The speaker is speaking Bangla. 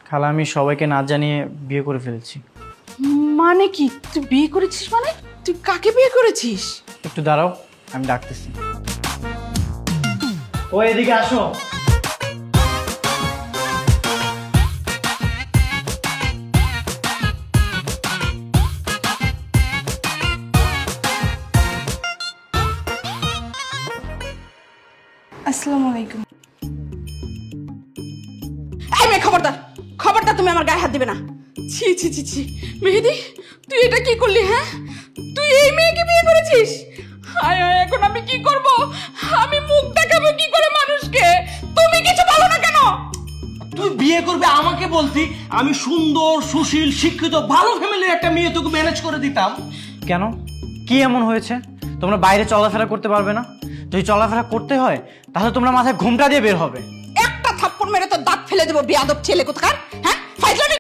খালা আমি সবাইকে না জানিয়ে বিয়ে করে ফেলেছি। মানে কি তুই বিয়ে করেছিস? মানে তুই কাকে বিয়ে করেছিস? একটু দাঁড়াও, আমি ডাকতেছি। ও এদিকে আসো। আসসালামু আলাইকুম। এই মেয়ে, খবরদার খবরদার, তুমি আমার গায়ে হাত দিবে না। ছি ছি ছি ছি, মেহেদি তুই এটা কি করলি? হ্যাঁ, তুই এই মেয়েকে বিয়ে করেছিস? হায় হায়, এখন আমি কি করব? আমি মুখ দেখাবো কি করে মানুষকে? তুমি কিছু বলো না কেন? তুই বিয়ে করবে আমাকে বলতি, আমি সুন্দর সুশীল শিক্ষিত ভালো ফ্যামিলির একটা মেয়ে তোকে ম্যানেজ করে দিতাম। কেন, কি এমন হয়েছে? তোমরা বাইরে চলাফেরা করতে পারবে না? যদি চলাফেরা করতে হয় তাহলে তোমরা মাথায় ঘোমটা দিয়ে বের হবে। একটা থাপ্পড় মেরে তো দাঁত ফেলে দেবো, বেয়াদব ছেলে কোথাকার। হ্যাঁ,